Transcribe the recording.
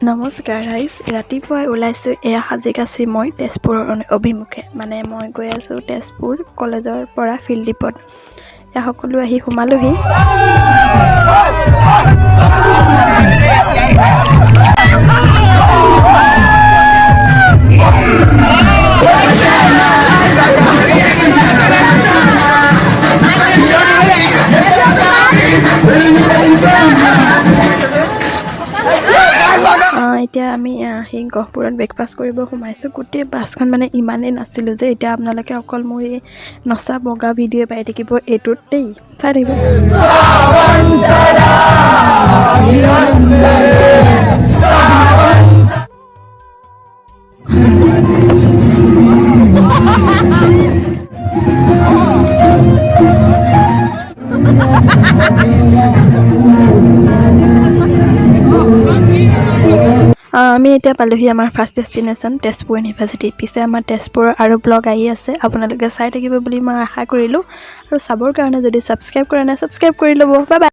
নমস্কাৰ ৰাইজ, ৰাতিপুৱাই ওলাইছোঁ এয়া সাজি-কাচি মই তেজপুৰৰ অভিমুখে, মানে মই গৈ আছোঁ তেজপুৰ কলেজৰ পৰা ফিল্ড ট্ৰিপত। এয়া সকলো আহি সোমালোহি। এতিয়া আমি সেই গহপুৰত ব্ৰেকফাষ্ট কৰিব সোমাইছোঁ। গোটেই বাছখন মানে ইমানেই নাছিলোঁ যে এতিয়া আপোনালোকে অকল মোৰ এই নচা বগা ভিডিঅ' পাই থাকিব এইটোত দেই, চাই থাকিব। আমি এতিয়া পালোহি আমাৰ ফাৰ্ষ্ট ডেষ্টিনেশ্যন তেজপুৰ ইউনিভাৰ্চিটি। পিছে আমাৰ তেজপুৰৰ আৰু ব্লগ আহি আছে, আপোনালোকে চাই থাকিব বুলি মই আশা কৰিলোঁ। আৰু চাবৰ কাৰণে যদি ছাবস্ক্ৰাইব কৰা নাই ছাবস্ক্ৰাইব কৰি ল'ব। Bye bye.